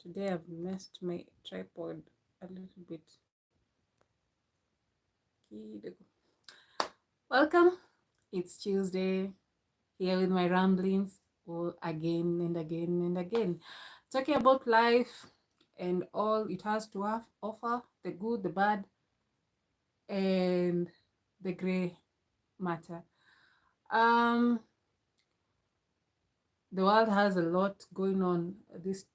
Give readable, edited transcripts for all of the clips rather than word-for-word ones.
Today I've messed my tripod a little bit. Welcome. It's Tuesday here with my ramblings again and again and again. Talking about life and all it has to offer, the good, the bad, and the grey matter. Um, the world has a lot going on at this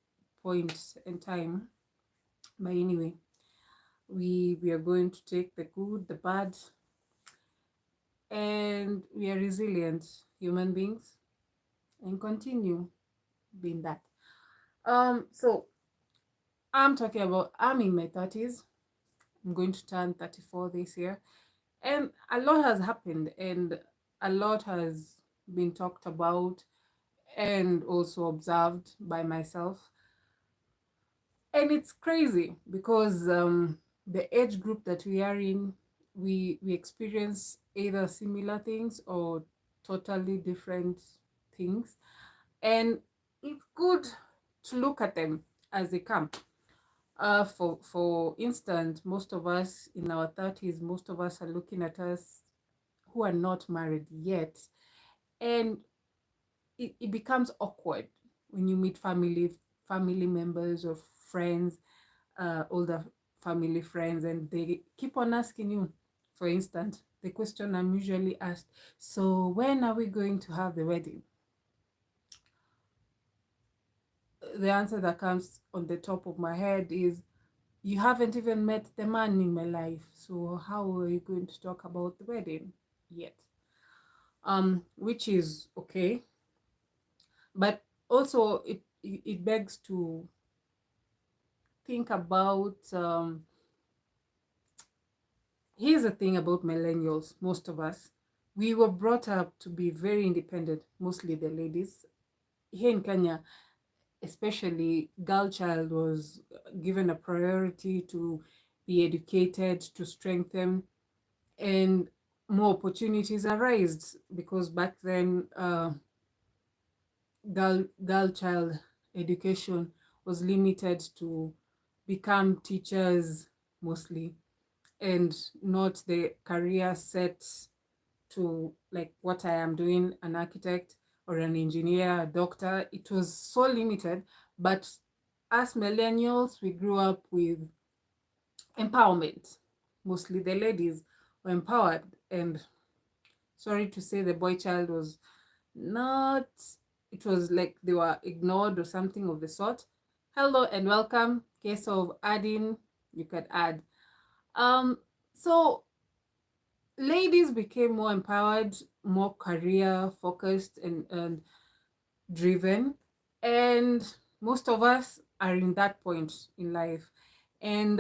point in time. But anyway, we are going to take the good, the bad, and we are resilient human beings and continue being that. So I'm in my 30s. I'm going to turn 34 this year. And a lot has happened and a lot has been talked about and also observed by myself. And it's crazy because the age group that we are in, we experience either similar things or totally different things. And it's good to look at them as they come. For instance, most of us in our 30s, most of us are looking at us who are not married yet, and it becomes awkward when you meet family members or friends, older family friends, and they keep on asking you. For instance, the question I'm usually asked: so when are we going to have the wedding? The answer that comes on the top of my head is, you haven't even met the man in my life, so how are you going to talk about the wedding yet? Which is okay, but also it begs to think about, here's the thing about millennials. Most of us, we were brought up to be very independent, mostly the ladies here in Kenya. Especially girl child was given a priority to be educated, to strengthen, and more opportunities arise because back then girl child education was limited to become teachers mostly, and not the career set to like what I am doing, an architect or an engineer, a doctor. It was so limited. But as millennials, we grew up with empowerment. Mostly the ladies were empowered, and sorry to say, the boy child was not, it was like they were ignored or something of the sort. Hello and welcome. Case of adding, you can add. So ladies became more empowered, more career focused and driven. And most of us are in that point in life. And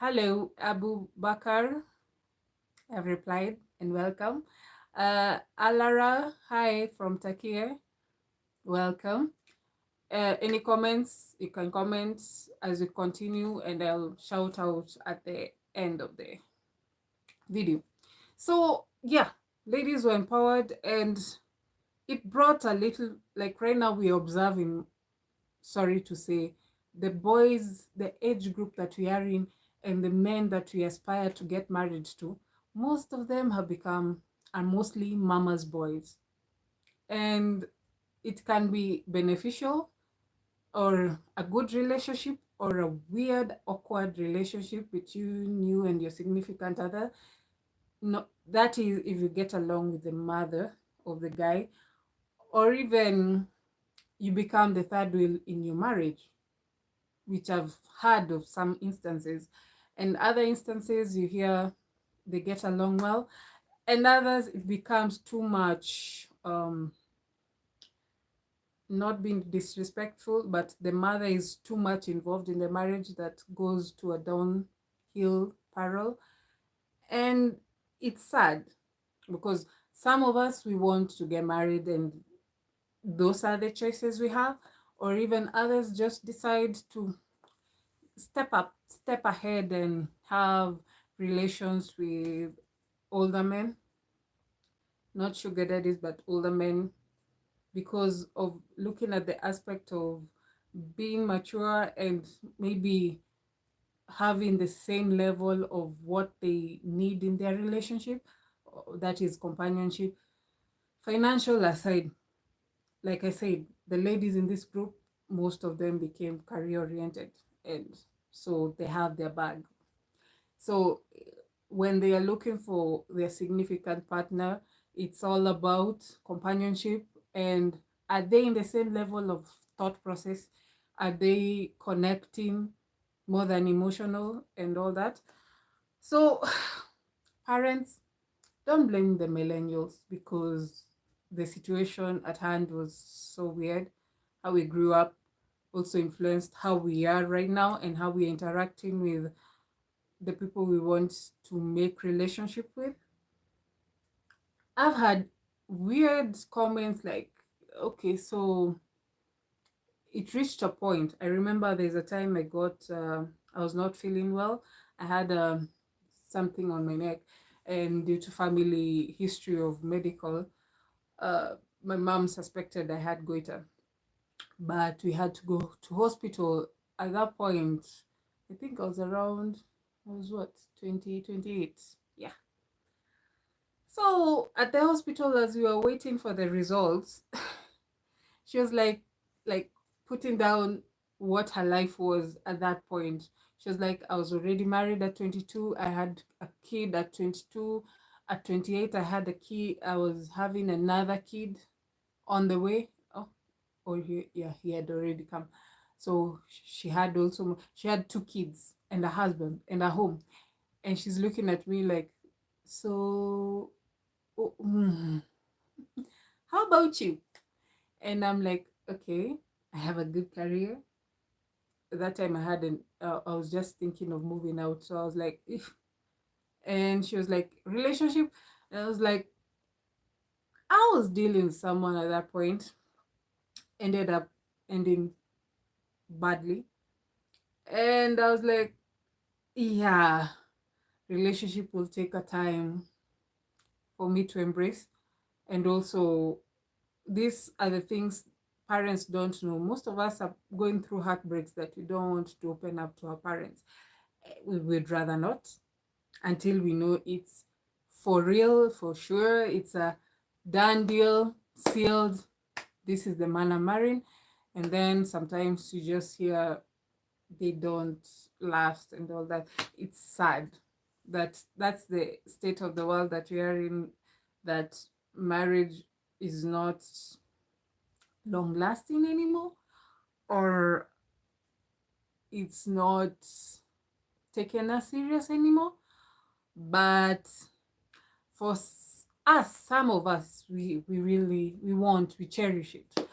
hello, Abu Bakar. I've replied and welcome. Alara, hi from Takia. Welcome. Any comments? You can comment as we continue, and I'll shout out at the end of the video. So yeah, ladies were empowered, and it brought a little, like right now we're observing, sorry to say, the boys, the age group that we are in, and the men that we aspire to get married to, most of them are mostly mama's boys. And it can be beneficial or a good relationship, or a weird, awkward relationship between you and your significant other. No, that is if you get along with the mother of the guy, or even you become the third wheel in your marriage, which I've heard of some instances. And other instances you hear they get along well, and others it becomes too much, not being disrespectful, but the mother is too much involved in the marriage that goes to a downhill spiral. And it's sad because some of us, we want to get married and those are the choices we have, or even others just decide to step ahead and have relations with older men, not sugar daddies, but older men, because of looking at the aspect of being mature and maybe having the same level of what they need in their relationship, that is companionship. Financial aside, like I said, the ladies in this group, most of them became career oriented, and so they have their bag. So when they are looking for their significant partner, it's all about companionship, and are they in the same level of thought process? Are they connecting more than emotional and all that? So parents, don't blame the millennials, because the situation at hand was so weird. How we grew up also influenced how we are right now and how we're interacting with the people we want to make relationship with. I've had weird comments like, okay, so it reached a point. I remember there's a time I was not feeling well. I had something on my neck, and due to family history of medical, uh, my mom suspected I had goiter, but we had to go to hospital. At that point, I think I was around, I was what, 2028? Yeah. So at the hospital, as we were waiting for the results, she was like putting down what her life was at that point. She was like, I was already married at 22. I had a kid at 22. At 28, I had a kid. I was having another kid on the way. Oh, yeah, he had already come. So she had two kids and a husband and a home. And she's looking at me like, so, oh, how about you? And I'm like, okay, I have a good career. At that time, I was just thinking of moving out. So I was like, if, and she was like, relationship. And I was like, I was dealing with someone at that point, ended up ending badly. And I was like, yeah, relationship will take a time for me to embrace. And also, these are the things parents don't know. Most of us are going through heartbreaks that we don't want to open up to our parents. We would rather not, until we know it's for real, for sure. It's a done deal, sealed. This is the man I'm marrying. And then sometimes you just hear they don't last and all that. It's sad that that's the state of the world that we are in, that marriage is not long lasting anymore, or it's not taken as serious anymore. But for us, some of us, we really, we cherish it.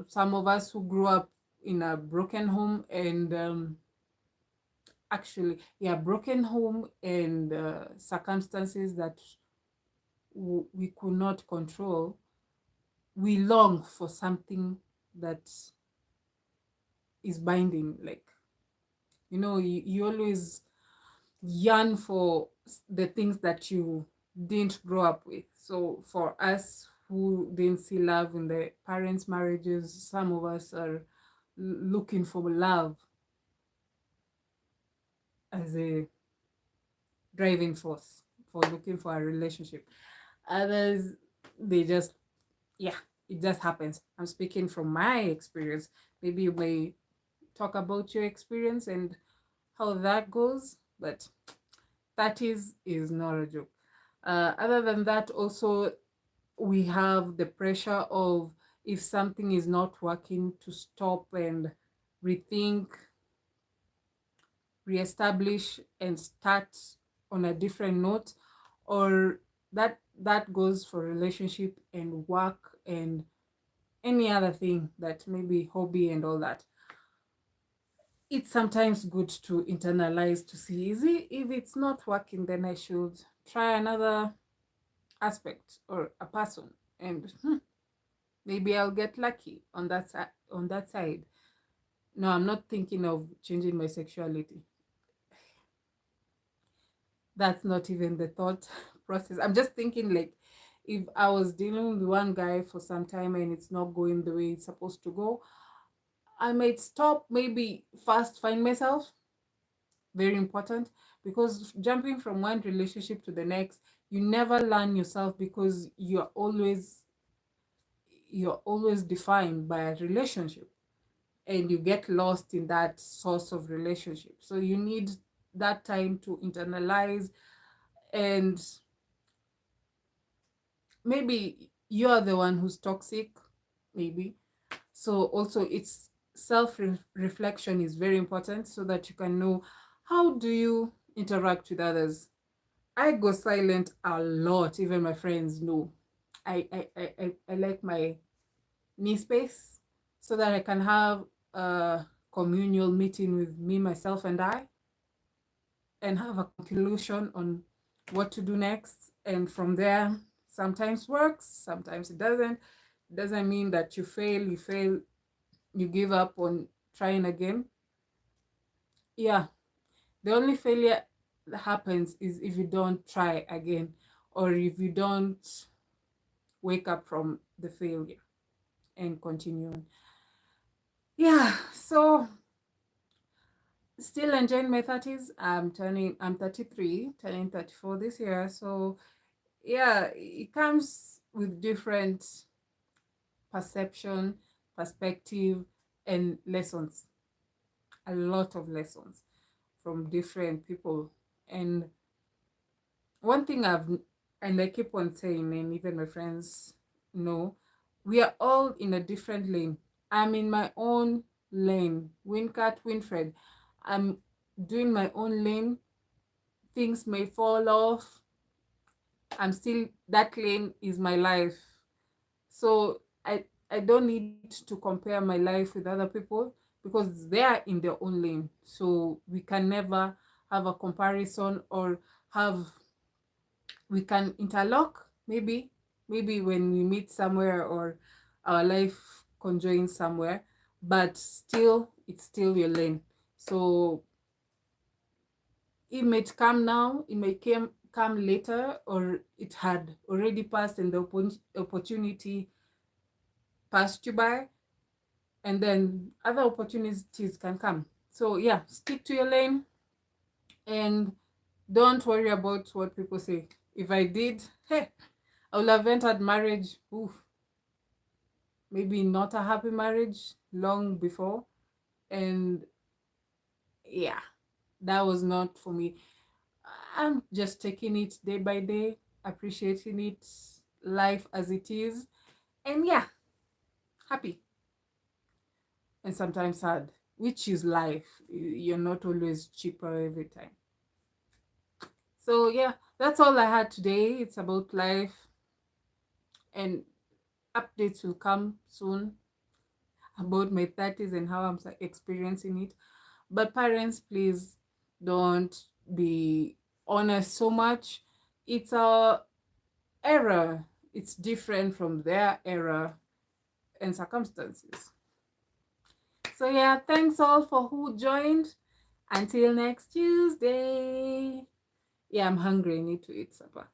Some of us who grew up in a broken home and actually, yeah, broken home and circumstances that we could not control, we long for something that is binding. Like, you always yearn for the things that you didn't grow up with. So for us who didn't see love in the parents' marriages, some of us are looking for love as a driving force for looking for a relationship. Others, they just, yeah, it just happens. I'm speaking from my experience. Maybe you may talk about your experience and how that goes, but that is not a joke. Other than that, also, we have the pressure of, if something is not working, to stop and rethink, reestablish, and start on a different note. Or that goes for relationship and work and any other thing, that maybe hobby and all that. It's sometimes good to internalize, to see, if it's not working, then I should try another aspect or a person, and maybe I'll get lucky on that side. No, I'm not thinking of changing my sexuality. That's not even the thought process. I'm just thinking, like, if I was dealing with one guy for some time and it's not going the way it's supposed to go, I might stop, maybe first find myself, very important, because jumping from one relationship to the next, you never learn yourself, because you're always defined by a relationship, and you get lost in that source of relationship. So you need that time to internalize, and maybe you're the one who's toxic, maybe. So also it's self reflection is very important, so that you can know how do you interact with others. I go silent a lot, even my friends know. I like my me space, so that I can have a communal meeting with me, myself, and I, and have a conclusion on what to do next. And from there, sometimes works, sometimes it doesn't. It doesn't mean that you fail, you give up on trying again. Yeah, the only failure that happens is if you don't try again, or if you don't wake up from the failure and continue. Yeah, so still enjoying my 30s. I'm 33, turning 34 this year. So yeah, it comes with different perception, perspective, and lessons. A lot of lessons from different people. And one thing and I keep on saying, and even my friends know, we are all in a different lane. I'm in my own lane. Wincat, Winfred. I'm doing my own lane. Things may fall off. I'm still, that lane is my life. So I don't need to compare my life with other people, because they are in their own lane. So we can never have a comparison, or have, we can interlock, maybe when we meet somewhere, or our life conjoins somewhere, but still it's still your lane. So it might come now, it may come later, or it had already passed and the opportunity passed you by, and then other opportunities can come. So yeah, stick to your lane, and don't worry about what people say. If I did, hey, I would have entered marriage, oof, maybe not a happy marriage, long before. And yeah, that was not for me. I'm just taking it day by day, appreciating it, life as it is, and yeah, happy, and sometimes sad, which is life. You're not always cheaper every time. So yeah, that's all I had today. It's about life, and updates will come soon about my 30s and how I'm experiencing it. But parents, please don't be honest so much. It's a era. It's different from their era and circumstances. So yeah, thanks all for who joined. Until next Tuesday. Yeah, I'm hungry. I need to eat supper.